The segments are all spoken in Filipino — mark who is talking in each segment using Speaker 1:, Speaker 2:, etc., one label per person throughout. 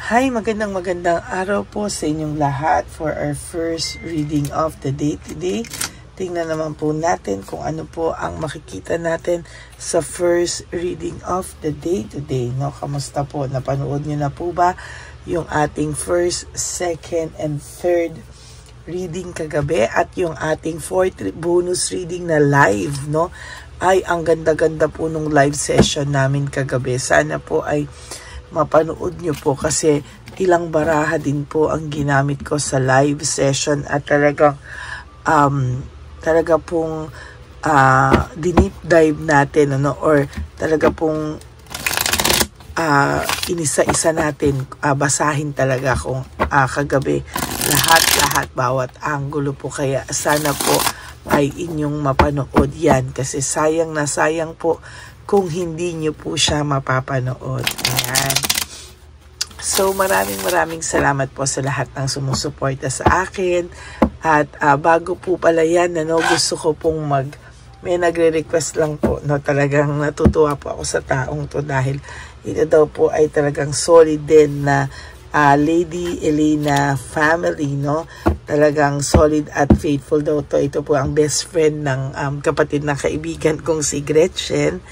Speaker 1: Hi, magandang araw po sa inyong lahat for our first reading of the day today. Tingnan naman po natin kung ano po ang makikita natin sa first reading of the day today. No? Kamusta po? Napanood niyo na po ba yung ating first, second, and third reading kagabi at yung ating fourth bonus reading na live, no? Ay, ang ganda-ganda po nung live session namin kagabi. Sana po ay mapanood nyo po kasi ilang baraha din po ang ginamit ko sa live session at talaga pong dinip dive natin, ano, or talaga pong inisa-isa natin, basahin talaga kung kagabi lahat bawat anggulo po, kaya sana po ay inyong mapanood yan kasi sayang na sayang po kung hindi nyo po siya mapapanood. Ayan. So maraming salamat po sa lahat ng sumusuporta sa akin. At bago po pala yan, ano, gusto ko pong may nagre-request lang po, no, talagang natutuwa po ako sa taong to dahil ito daw po ay talagang solid din na Lady Elena family, no? Talagang solid at faithful daw to. Ito po ang best friend ng kapatid na kaibigan kong si Gretchen.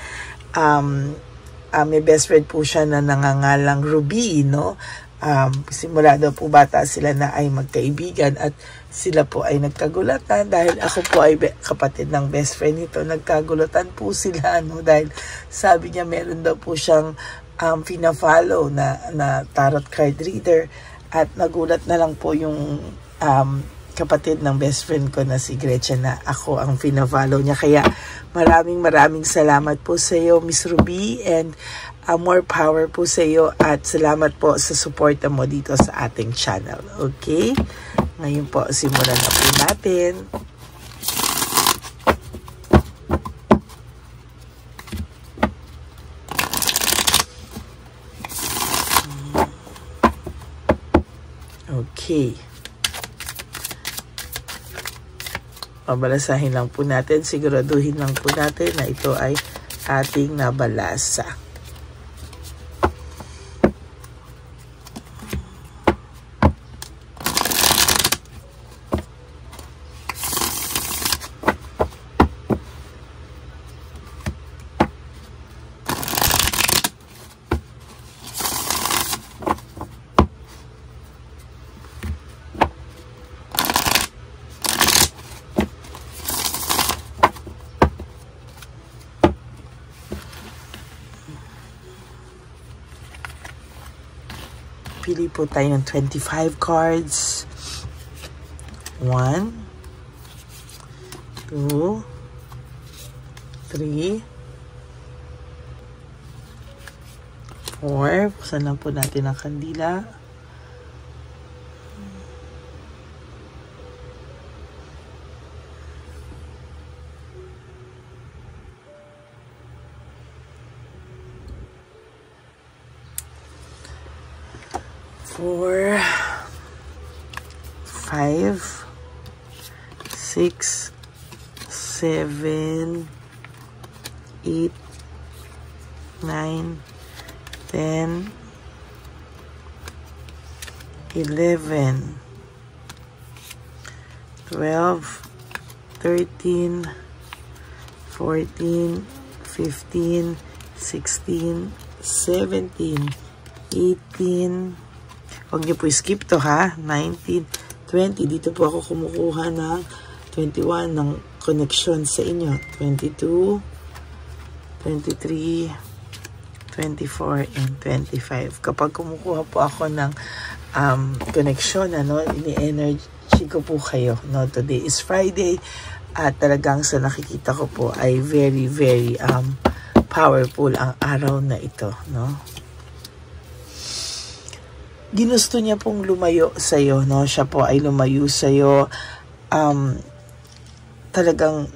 Speaker 1: May best friend po siya na nangangalang Ruby, no? Simula daw po bata sila na ay magkaibigan at sila po ay nagkagulatan dahil ako po ay kapatid ng best friend nito. Nagkagulatan po sila, no? Dahil sabi niya meron daw po siyang pina-follow na tarot card reader at nagulat na lang po yung kapatid ng best friend ko na si Gretchen na ako ang pina-follow niya. Kaya maraming salamat po sa iyo, Miss Ruby, and more power po sa iyo at salamat po sa suporta mo dito sa ating channel. Okay? Ngayon po, simulan na po natin. Okay. Pabalasahin lang po natin. Siguraduhin lang po natin na ito ay ating nabalasa. Pili po tayo ng 25 cards. 1, 2, 3, 4. Buksan lang po natin ang kandila. 4, 5, 6, 7, 8, 9, 10, 11, 12, 13, 14, 15, 16, 17, 18, huwag niyo po skip to ha, 19, 20, dito po ako kumukuha ng 21 ng connection sa inyo, 22, 23, 24, and 25. Kapag kumukuha po ako ng connection, ano, ini-energy ko po kayo, no? Today is Friday at talagang sa nakikita ko po ay very powerful ang araw na ito, no? Ginusto niya pong lumayo sa iyo, no? Siya po ay lumayo sa iyo. Talagang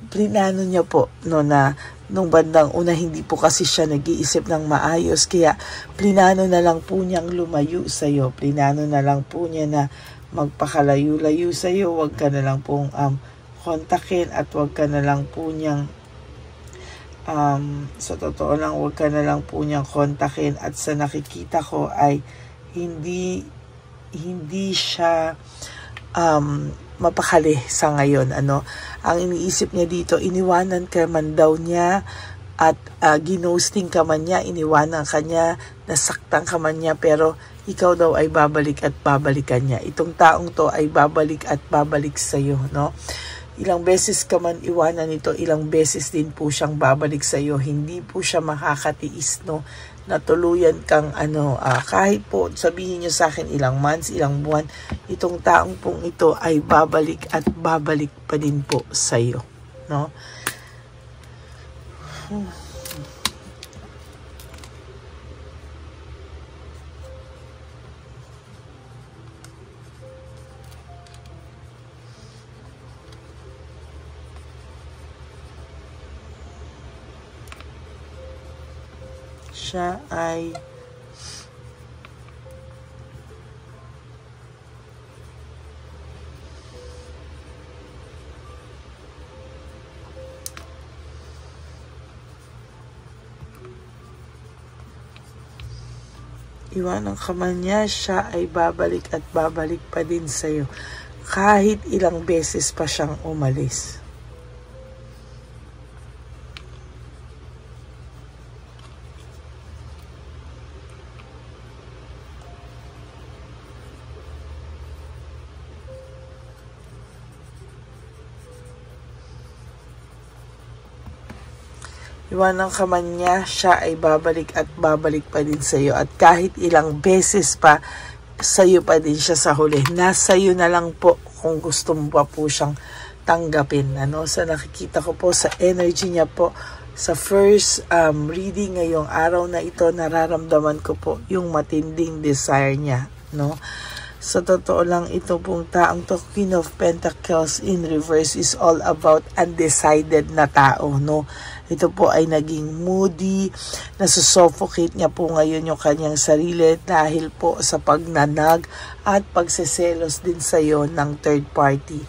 Speaker 1: plinano niya po, no, na nung bandang una hindi po kasi siya nag-iisip ng maayos, kaya plinano na lang po niyang lumayo sa iyo. Plinano na lang po niya na magpakalayo-layo sa iyo. Huwag ka na lang pong kontakin at huwag ka na lang po niyang Sa totoo lang, huwag ka na lang po niyang kontakin, at sa nakikita ko ay hindi siya mapakali sa ngayon. Ang iniisip niya dito, iniwanan ka man daw niya, at ginosting ka man niya, iniwanan ka niya, nasaktan ka man niya, pero ikaw daw ay babalik at babalikan niya. Itong taong to ay babalik at babalik sa iyo, no? Ilang beses ka man iwanan nito, ilang beses din po siyang babalik sa iyo. Hindi po siya makakatiis, no? Na tuluyan kang kahit po sabihin niyo sa akin ilang months, ilang buwan, itong taong pong ito ay babalik at babalik pa din po sa iyo, no? Siya ay iwanan ka man niya, siya ay babalik at babalik pa din sa'yo. Kahit ilang beses pa siyang umalis. Iwanan ka man niya, siya ay babalik at babalik pa din sa iyo. At kahit ilang beses pa, sa iyo pa din siya sa huli. Nasa iyo na lang po kung gusto mo pa po siyang tanggapin. Sa nakikita ko po sa energy niya po, sa first reading ngayong araw na ito, nararamdaman ko po yung matinding desire niya, no? Sa totoo lang, ito pong taong to, Queen of Pentacles in reverse, is all about undecided na tao, no? Ito po ay naging moody, nasusuffocate niya po ngayon yung kanyang sarili dahil po sa pagnanag at pagseselos din sa iyo ng third party.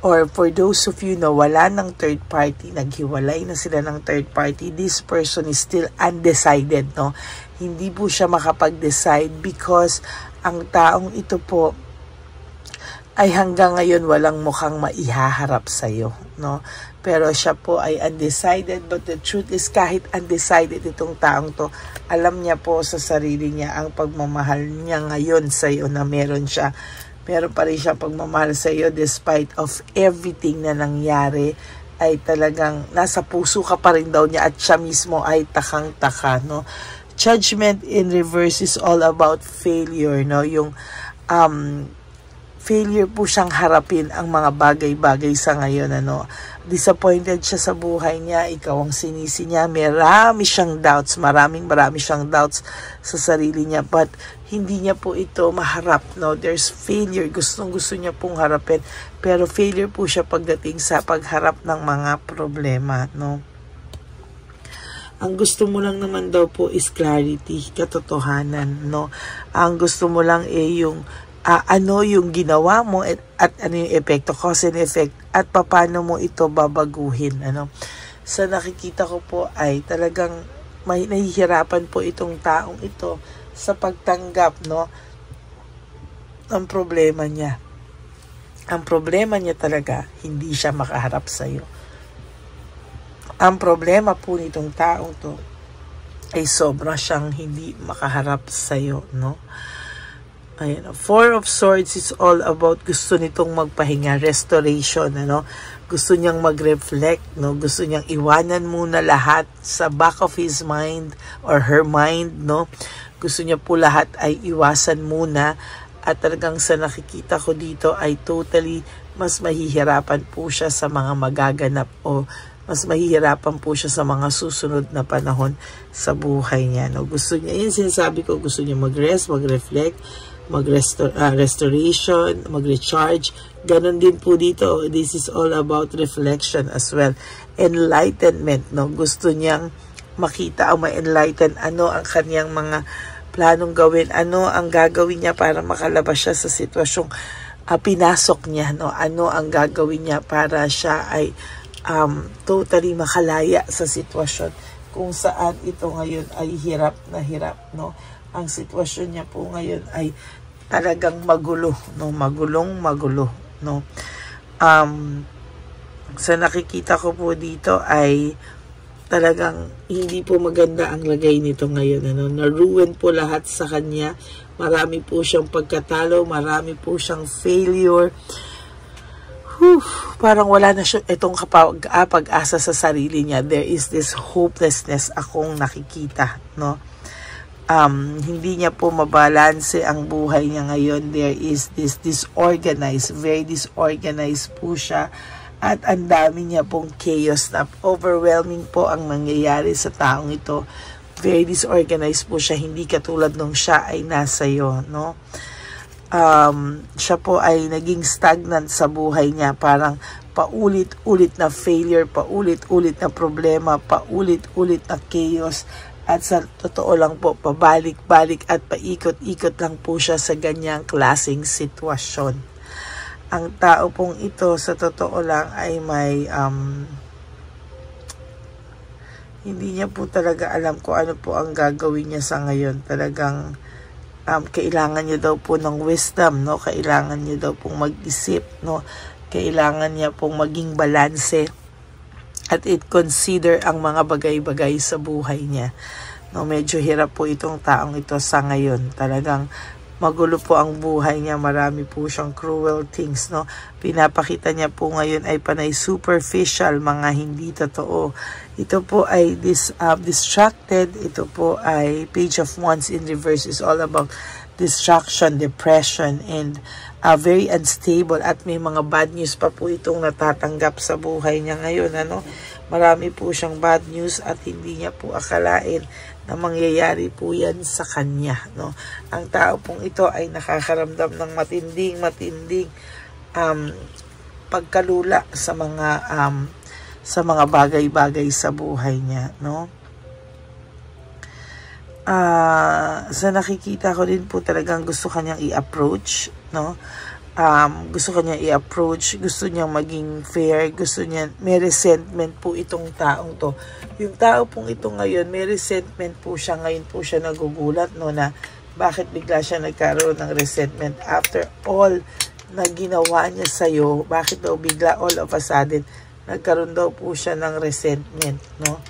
Speaker 1: Or for those of you na wala ng third party, naghiwalay na sila ng third party, this person is still undecided, no? Hindi po siya makapag-decide because ang taong ito po ay hanggang ngayon walang mukhang maihaharap sa iyo, no? Pero siya po ay undecided, but the truth is kahit undecided itong taong to, alam niya po sa sarili niya ang pagmamahal niya ngayon sa iyo na meron siya. Meron pa rin siya pagmamahal sa iyo despite of everything na nangyari, ay talagang nasa puso ka pa rin daw niya, at siya mismo ay takang-taka, no? Judgment in reverse is all about failure, no? Yung failure po siyang harapin ang mga bagay-bagay sa ngayon, disappointed siya sa buhay niya, ikaw ang sinisi niya, marami siyang doubts, marami siyang doubts sa sarili niya, but hindi niya po ito maharap, no? There's failure, gusto niya pong harapin, pero failure po siya pagdating sa pagharap ng mga problema, no? Ang gusto mo lang naman daw po is clarity, katotohanan, no? Ang gusto mo lang yung ano yung ginawa mo at ano yung epekto, cause and effect, at paano mo ito babaguhin, Sa nakikita ko po ay talagang may nahihirapan po itong taong ito sa pagtanggap, no? Ang problema niya. Ang problema niya talaga, hindi siya makaharap sa iyo. Ang problema po nitong taong to ay sobra siyang hindi makaharap sa iyo, no? Ayan, Four of Swords is all about gusto nitong magpahinga, restoration, Gusto niyang mag-reflect, no? Gusto niyang iwanan muna lahat sa back of his mind or her mind, no? Gusto niya po lahat ay iwasan muna, at talagang sa nakikita ko dito ay totally mas mahihirapan po siya sa mga magaganap, o mas mahihirapan po siya sa mga susunod na panahon sa buhay niya, no? Gusto niya, yun sinasabi ko, gusto niya mag-rest, mag-reflect, restoration, mag-recharge. Ganon din po dito. This is all about reflection as well. Enlightenment, no? Gusto niyang makita o ma-enlighten ano ang kanyang mga planong gawin, ano ang gagawin niya para makalabas siya sa sitwasyong pinasok niya, no? Ano ang gagawin niya para siya ay totally makalaya sa sitwasyon kung saan ito ngayon ay hirap na hirap, no? Ang sitwasyon niya po ngayon ay talagang magulo, no? Magulo, no? Sa nakikita ko po dito ay talagang hindi po maganda ang lagay nito ngayon, ano? Na-ruin po lahat sa kanya. Marami po siyang pagkatalo, marami po siyang failure. Parang wala na siya itong pag-asa sa sarili niya. There is this hopelessness akong nakikita, no? Hindi niya po mabalanse ang buhay niya ngayon. There is this disorganized, very disorganized po siya. At ang dami niya pong chaos na overwhelming po ang nangyayari sa taong ito. Very disorganized po siya. Hindi katulad nung siya ay nasa iyo, no? Siya po ay naging stagnant sa buhay niya. Parang paulit-ulit na failure, paulit-ulit na problema, paulit-ulit na chaos. At sa totoo lang po, pabalik-balik at paikot-ikot lang po siya sa ganyang klaseng sitwasyon. Ang tao pong ito, sa totoo lang, ay may hindi niya po talaga alam kung ano po ang gagawin niya sa ngayon. Talagang kailangan niya daw po ng wisdom, no? Kailangan niya daw pong mag-isip, no? Kailangan niya pong maging balanse at consider ang mga bagay-bagay sa buhay niya. No, medyo hirap po itong taong ito sa ngayon. Talagang magulo po ang buhay niya. Marami po siyang cruel things, no? Pinapakita niya po ngayon ay panay superficial, mga hindi totoo. Ito po ay distracted. Ito po ay Page of Wands in reverse is all about distraction, depression, and very unstable. At may mga bad news pa po itong natatanggap sa buhay niya ngayon, ano? Marami po siyang bad news at hindi niya po akalain na mangyayari po yan sa kanya, no? Ang tao pong ito ay nakakaramdam ng matinding pagkalula sa mga bagay-bagay sa buhay niya, no? Sa nakikita ko din po talagang gusto kanyang i-approach, no? Gusto kanya i-approach, gusto niyang maging fair, gusto niya, may resentment po itong taong to. Yung tao pong ito ngayon, may resentment po siya, ngayon po siya nagugulat, no, na bakit bigla siya nagkaroon ng resentment after all na ginawa niya sa'yo, bakit daw bigla all of a sudden nagkaroon daw po siya ng resentment, no?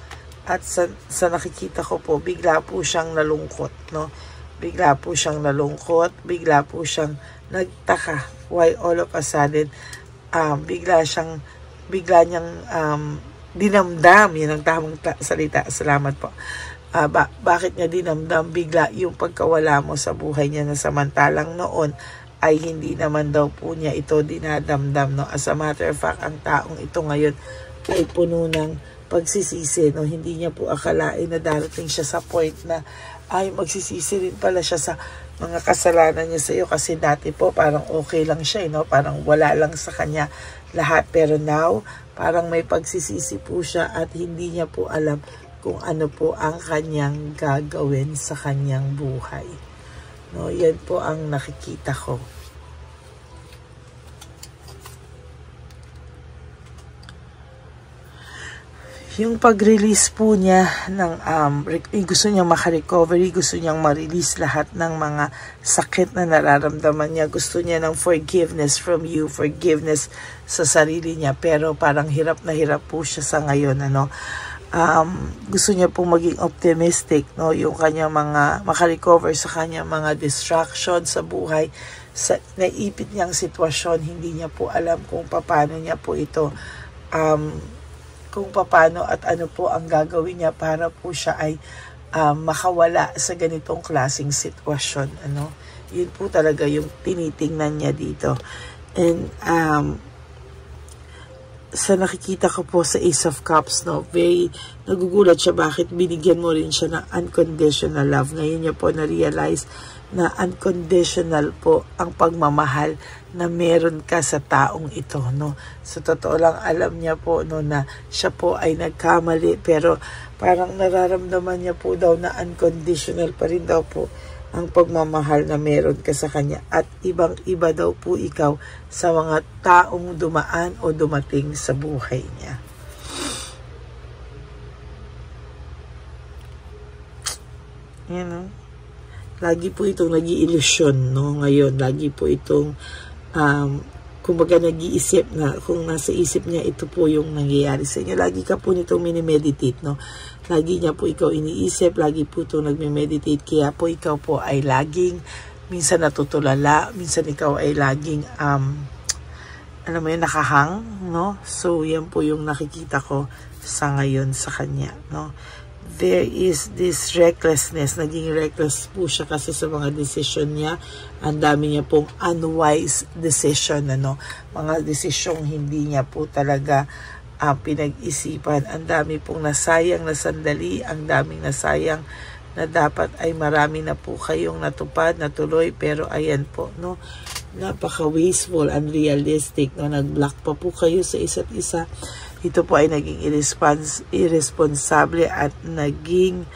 Speaker 1: At sa nakikita ko po, bigla po siyang nalungkot, no? Bigla po siyang nalungkot, bigla po siyang nagtaka why all of a sudden bigla niyang dinamdam, yan ang tamang salita, salamat po. Bakit niya dinamdam bigla yung pagkawala mo sa buhay niya, na samantalang noon ay hindi naman daw po niya ito dinadamdam, no? As a matter of fact, ang taong ito ngayon ay puno ng pagsisisi, no? Hindi niya po akalain na darating siya sa point na ay magsisisi rin pala siya sa mga kasalanan niya sa iyo, kasi dati po parang okay lang siya, no? Parang wala lang sa kanya lahat, pero now parang may pagsisisi po siya at hindi niya po alam kung ano po ang kanyang gagawin sa kanyang buhay, no? Yan po ang nakikita ko. Yung pag-release po niya ng gusto niyang maka-recovery, gusto niyang ma-release lahat ng mga sakit na nararamdaman niya. Gusto niya ng forgiveness from you, forgiveness sa sarili niya, pero parang hirap na hirap po siya sa ngayon, ano? Gusto niya po maging optimistic, no? Yung kanyang mga maka-recover sa kanyang mga distraction sa buhay, sa naipit niyang sitwasyon. Hindi niya po alam kung paano niya po ito kung paano at ano po ang gagawin niya para po siya ay makawala sa ganitong klaseng sitwasyon, ano? Yun po talaga yung tinitingnan niya dito. And sa nakikita ko po sa Ace of Cups, no, very nagugulat siya bakit binigyan mo rin siya ng unconditional love. Ngayon niya po na-realize na unconditional po ang pagmamahal na meron ka sa taong ito, no? Sa totoo lang, alam niya po, no, na siya po ay nagkamali, pero parang nararamdaman niya po daw na unconditional pa rin daw po ang pagmamahal na meron ka sa kanya, at ibang-iba daw po ikaw sa mga taong dumaan o dumating sa buhay niya. Yan, no? Lagi po itong nag-iilusyon, no? Ngayon, lagi po itong, kumbaga nag-iisip na, kung nasa isip niya, ito po yung nangyayari sa inyo. Lagi ka po nitong minimeditate, no? Lagi niya po ikaw iniisip, lagi po itong nagme-meditate, kaya po ikaw po ay laging, minsan natutulala, minsan ikaw ay laging, alam mo yun, nakahang, no? So, yan po yung nakikita ko sa ngayon sa kanya, no? There is this recklessness. Naging reckless po siya kasi sa mga decision niya. Ang dami niya pong unwise decision, ano? Mga decisyong hindi niya po talaga pinag-isipan. Ang dami pong nasayang na sandali. Ang daming nasayang na dapat ay marami na po kayong natupad, natuloy. Pero ayan po, no? Napaka-wasteful, unrealistic, no? Nag-block pa po kayo sa isa't isa. Ito po ay naging irresponsible at naging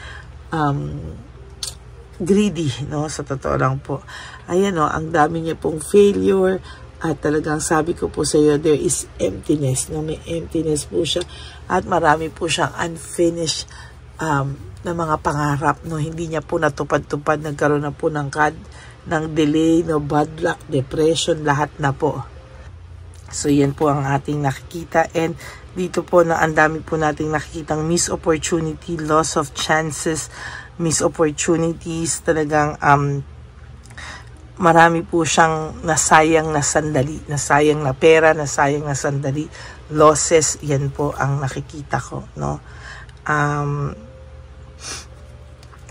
Speaker 1: greedy, no? Sa totoo lang po. Ayan, no? Ang dami niya pong failure at talagang sabi ko po sa iyo, there is emptiness, no? May emptiness po siya at marami po siyang unfinished na mga pangarap, no? Hindi niya po natupad-tupad, nagkaroon na po ng delay, no? Bad luck, depression, lahat na po. So, yan po ang ating nakikita. And dito po na ang dami po nating nakikitang missed opportunity, loss of chances, missed opportunities. Talagang marami po siyang nasayang na sandali, nasayang na pera, nasayang na sandali, losses. Yan po ang nakikita ko, no?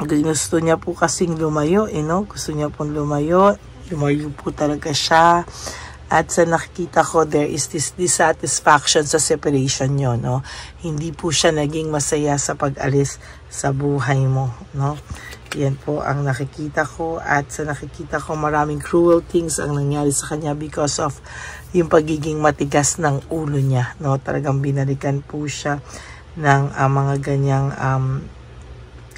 Speaker 1: Gusto niya po kasing lumayo, no? Gusto niya pong lumayo po talaga siya. At sa nakikita ko, there is this dissatisfaction sa separation nyo, no? Hindi po siya naging masaya sa pag-alis sa buhay mo, no? Yan po ang nakikita ko. At sa nakikita ko, maraming cruel things ang nangyari sa kanya because of yung pagiging matigas ng ulo niya, no? Talagang binalikan po siya ng mga ganyang,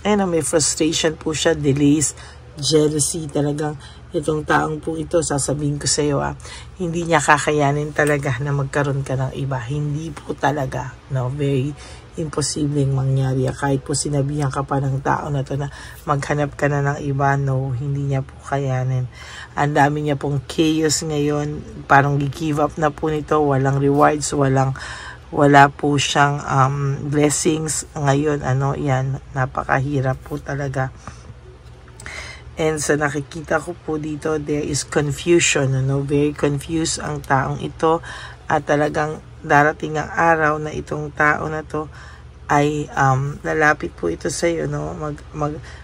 Speaker 1: may frustration po siya, delays, jealousy. Talagang itong taong po ito, sasabihin ko sa iyo, hindi niya kakayanin talaga na magkaroon ka ng iba. Hindi po talaga, no? Very imposibleng mangyari. Kahit po sinabihan ka pa ng tao na to na maghanap ka na ng iba, no, hindi niya po kayanin. Ang dami niya pong chaos ngayon, parang give up na po nito, walang rewards, wala po siyang blessings ngayon, yan, napakahirap po talaga. And sa nakikita ko po dito, there is confusion, very confused ang taong ito at talagang darating ang araw na itong tao na to ay lalapit po ito sa iyo, no?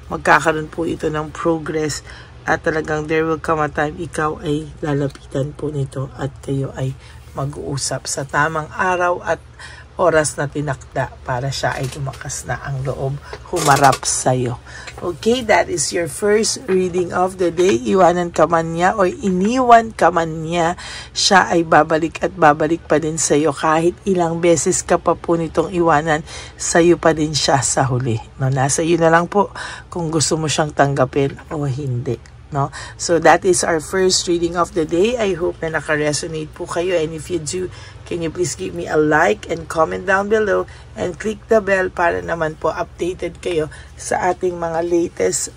Speaker 1: Magkakaroon po ito ng progress at talagang there will come a time ikaw ay lalapitan po nito at kayo ay mag-uusap sa tamang araw at oras na tinakda para siya ay tumakas na ang loob, humarap sa'yo. Okay, that is your first reading of the day. Iwanan ka man niya o iniwan ka man niya, siya ay babalik at babalik pa din sa'yo. Kahit ilang beses ka pa po nitong iwanan, sa'yo pa din siya sa huli. No, nasa iyo na lang po kung gusto mo siyang tanggapin o hindi. No? So that is our first reading of the day. I hope na naka-resonate po kayo, and if you do, can you please give me a like and comment down below and click the bell para naman po updated kayo sa ating mga latest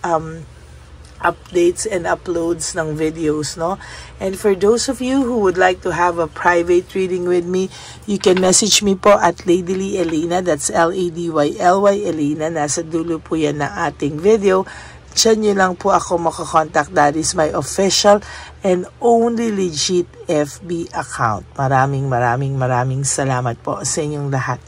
Speaker 1: updates and uploads ng videos, no? And for those of you who would like to have a private reading with me, you can message me po at Ladyly Elena, that's Ladyly Elena. Nasa dulo po yan na ating video. Diyan nyo lang po ako makakontakt. That is my official and only legit FB account. Maraming salamat po sa inyong lahat.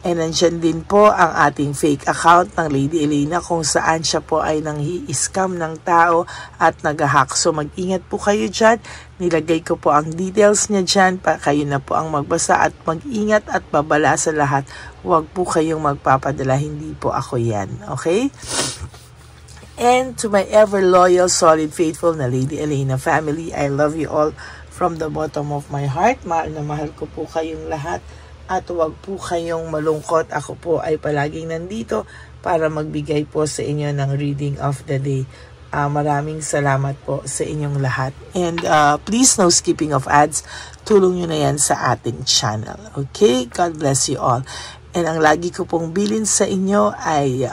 Speaker 1: And nandyan din po ang ating fake account ng Lady Elena kung saan siya po ay nanghi-scam ng tao at nag-hack. So mag-ingat po kayo dyan. Nilagay ko po ang details niya dyan. Kayo na po ang magbasa at mag-ingat at babala sa lahat. Huwag po kayong magpapadala. Hindi po ako yan. Okay? And to my ever loyal, solid, faithful na Lady Elena family, I love you all from the bottom of my heart. Mahal na mahal ko po kayong lahat at huwag po kayong malungkot. Ako po ay palaging nandito para magbigay po sa inyo ng reading of the day. Maraming salamat po sa inyong lahat. And please no skipping of ads. Tulong nyo na yan sa ating channel. Okay? God bless you all. And ang lagi ko pong bilin sa inyo ay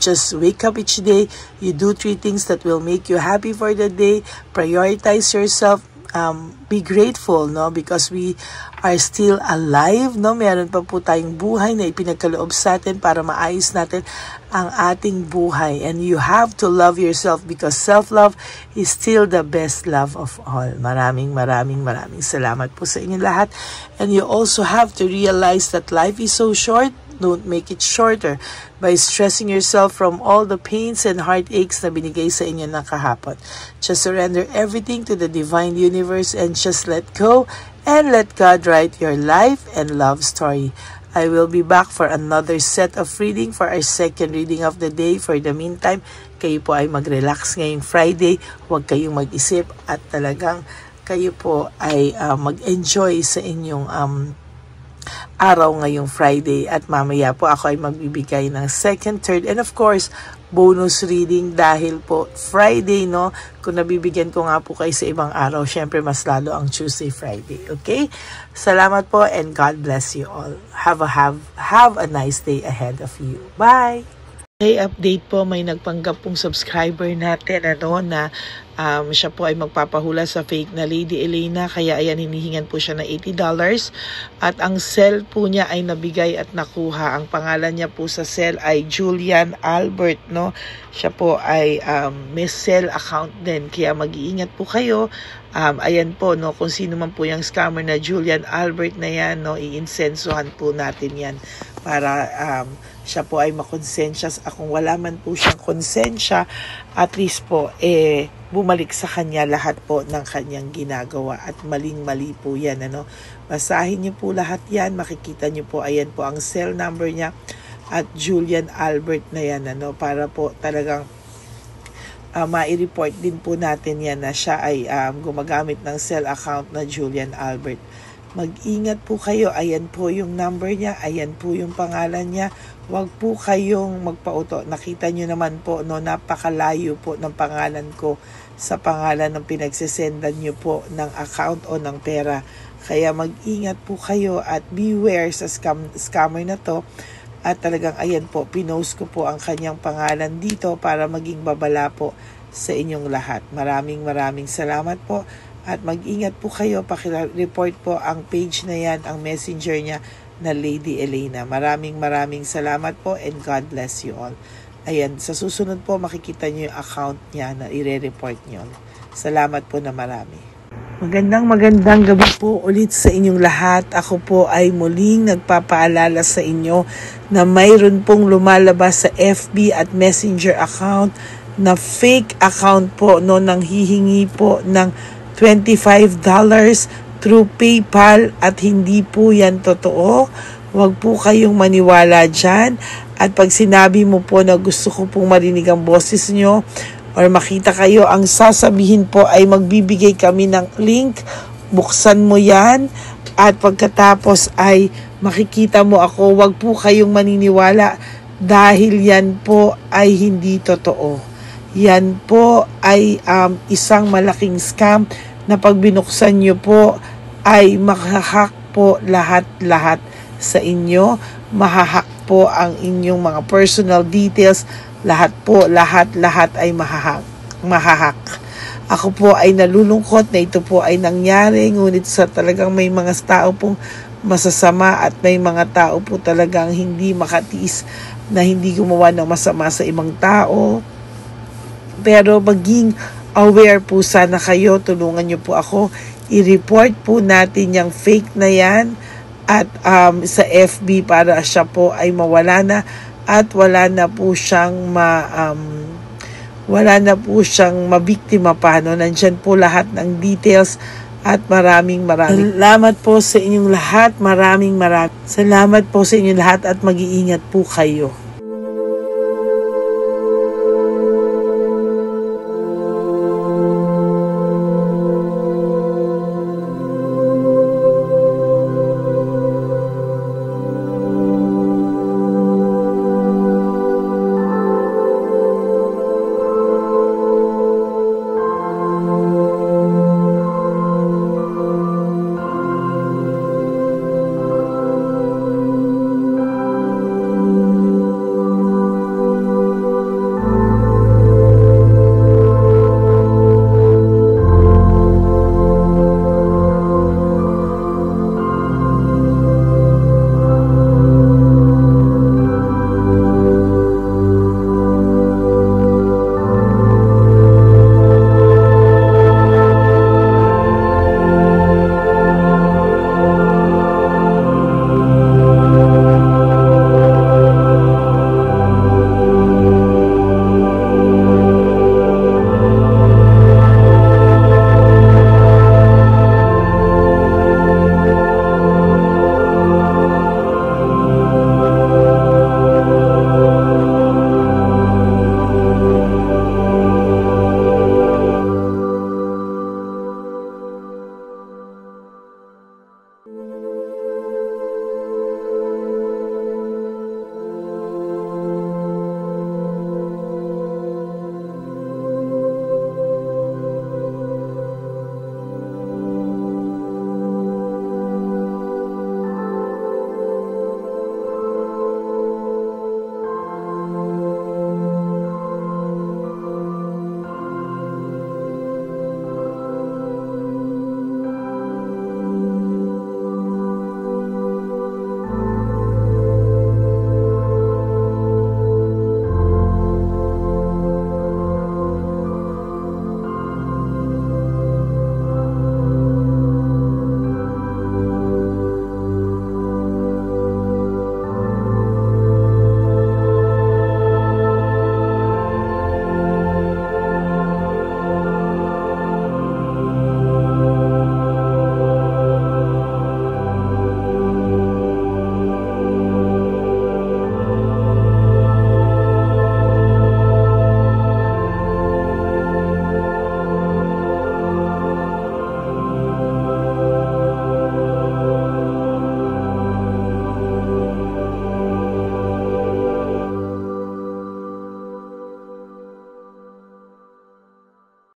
Speaker 1: just wake up each day. You do 3 things that will make you happy for the day. Prioritize yourself. Be grateful, no, because we are still alive, no. Meron pa po tayong buhay na ipinagkaloob sa atin para maayos natin ang ating buhay. And you have to love yourself because self-love is still the best love of all. Maraming salamat po sa inyo lahat. And you also have to realize that life is so short. Don't make it shorter by stressing yourself from all the pains and heartaches na binigay sa inyo ng kahapon. Just surrender everything to the divine universe and just let go and let God write your life and love story. I will be back for another set of reading for our second reading of the day. For the meantime, kayo po ay mag-relax ngayong Friday. Huwag kayong mag-isip at talagang kayo po ay mag-enjoy sa inyong araw ngayong Friday. At mamaya po ako ay magbibigay ng second, third, and of course, bonus reading dahil po Friday, no? Kung nabibigyan ko nga po kayo sa ibang araw, syempre mas lalo ang Tuesday, Friday. Okay? Salamat po and God bless you all. Have a nice day ahead of you. Bye! Okay, update po, may nagpanggap pong subscriber natin na siya po ay magpapahula sa fake na Lady Elena, kaya ayan, hinihingan po siya ng $80 at ang cell po niya ay nabigay at nakuha. Ang pangalan niya po sa cell ay Julian Albert, no. Siya po ay may cell account din, kaya mag-iingat po kayo. Ayan po, no, kung sino man po yung scammer na Julian Albert na yan, no, iinsensuhan po natin yan para siya po ay makonsensya. Kung wala man po siyang konsensya, at least po bumalik sa kanya lahat po ng kanyang ginagawa at maling-mali po yan, ano. Basahin niyo po lahat yan, makikita niyo po, ayan po ang cell number niya at Julian Albert na yan, ano, para po talagang mai-report din po natin yan na siya ay gumagamit ng cell account na Julian Albert. Mag-ingat po kayo, ayan po yung number niya, ayan po yung pangalan niya. Huwag po kayong magpauto. Nakita nyo naman po, no, napakalayo po ng pangalan ko sa pangalan ng pinagsesendan nyo po ng account o ng pera. Kaya mag-ingat po kayo at beware sa scammer na to. At talagang ayan po, pinost ko po ang kanyang pangalan dito para maging babala po sa inyong lahat. Maraming salamat po. At mag-ingat po kayo, paki-report po ang page na yan, ang messenger niya na Lady Elena. Maraming salamat po and God bless you all. Ayan, sa susunod po makikita niyo yung account niya na i-report niyo. Salamat po na marami. Magandang gabi po ulit sa inyong lahat. Ako po ay muling nagpapaalala sa inyo na mayroon pong lumalabas sa FB at Messenger account na fake account po, no, nang hihingi po ng $25 through PayPal at hindi po yan totoo. Huwag po kayong maniwala dyan. At pag sinabi mo po na gusto ko pong marinig ang boses nyo or makita kayo, ang sasabihin po ay magbibigay kami ng link. Buksan mo yan at pagkatapos ay makikita mo ako. Huwag po kayong maniniwala dahil yan po ay hindi totoo. Yan po ay isang malaking scam na pag binuksan nyo po ay mahahack po lahat sa inyo. Mahahack po ang inyong mga personal details. Lahat ay mahahack. Ako po ay nalulungkot na ito po ay nangyari, ngunit sa talagang may mga tao pong masasama at may mga tao po talagang hindi makatiis na hindi gumawa ng masama sa ibang tao. Pero maging aware po sana kayo, tulungan nyo po ako, i-report po natin yung fake na yan at sa FB para siya po ay mawala na at wala na po siyang mabiktima pa, no? Nandyan po lahat ng details at maraming salamat po sa inyong lahat. Maraming salamat po sa inyong lahat at mag-iingat po kayo.